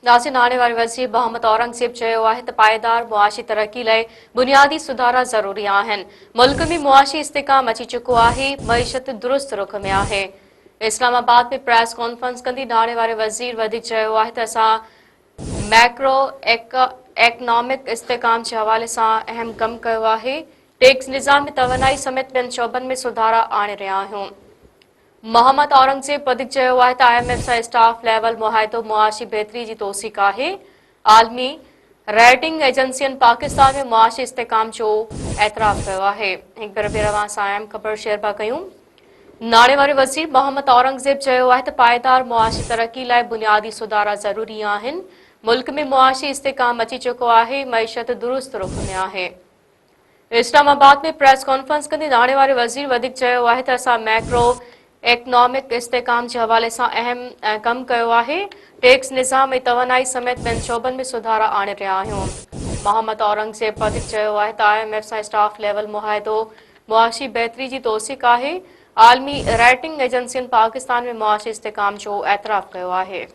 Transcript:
नासिर आने वारे वज़ीर मोहम्मद औरंगज़ेब चयो आहे त पायदार मुआशी तरक्की लाइ बुनियादी सुधारा ज़रूरी आहिनि। मुल्क में मुआशी इस्तेकाम अची चुको आहे, मईशत दुरुस्त रुख में आहे। इस्लामाबाद में प्रेस कॉन्फ्रेंस कंदी नाणे वारे वज़ीर वधीक चयो आहे त असां मैक्रो इकनॉमिक इस्तेकाम के हवाले से अहम कम कयो आहे। टैक्स निज़ाम में तवानाई समेत ॿियनि शोबनि में सुधारा आणे रहिया आहियूं। मोहम्मद औरंगज़ेब वधीक चयो आहे त IMF सां स्टाफ लेवल मुआहिदो मुआशी बेहतरी जी तौसीक़ आहे। आलमी रेटिंग एजेंसियन पाकिस्तान में मुआशी इस्तेकाम जो एतराफ़ कयो आहे। हिकु भेरो ॿीहर अवां सां अहम ख़बर शेयर पिया कयूं। नाणे वारे वज़ीर मोहम्मद औरंगज़ेब चयो आहे त पायदार मुआशी तरक्की लाइ बुनियादी सुधारा ज़रूरी आहिनि। मुल्क में मुआशी इस्तेकाम अची चुको आहे, मईशत दुरुस्त रुख में आहे। इस्लामाबाद में प्रेस कॉन्फ्रेंस कंदे नाणे वारे वज़ीर वधीक चयो आहे त असां मैक्रो इकनॉमिक इस्तेकाम के हवाले से अहम कम कयो आहे। टैक्स निज़ाम में तवानाई समेत ॿियनि शोबनि में सुधारा आणे रहिया आहियूं। मोहम्मद औरंगज़ेब वधीक चयो आहे त IMF सां स्टाफ लेवल मुआहिदो मुआशी बेहतरी जी तौसीक़ आहे। आलमी रेटिंग एजेंसियन पाकिस्तान में मुआशी इस्तेकाम जो एतराफ़ कयो आहे।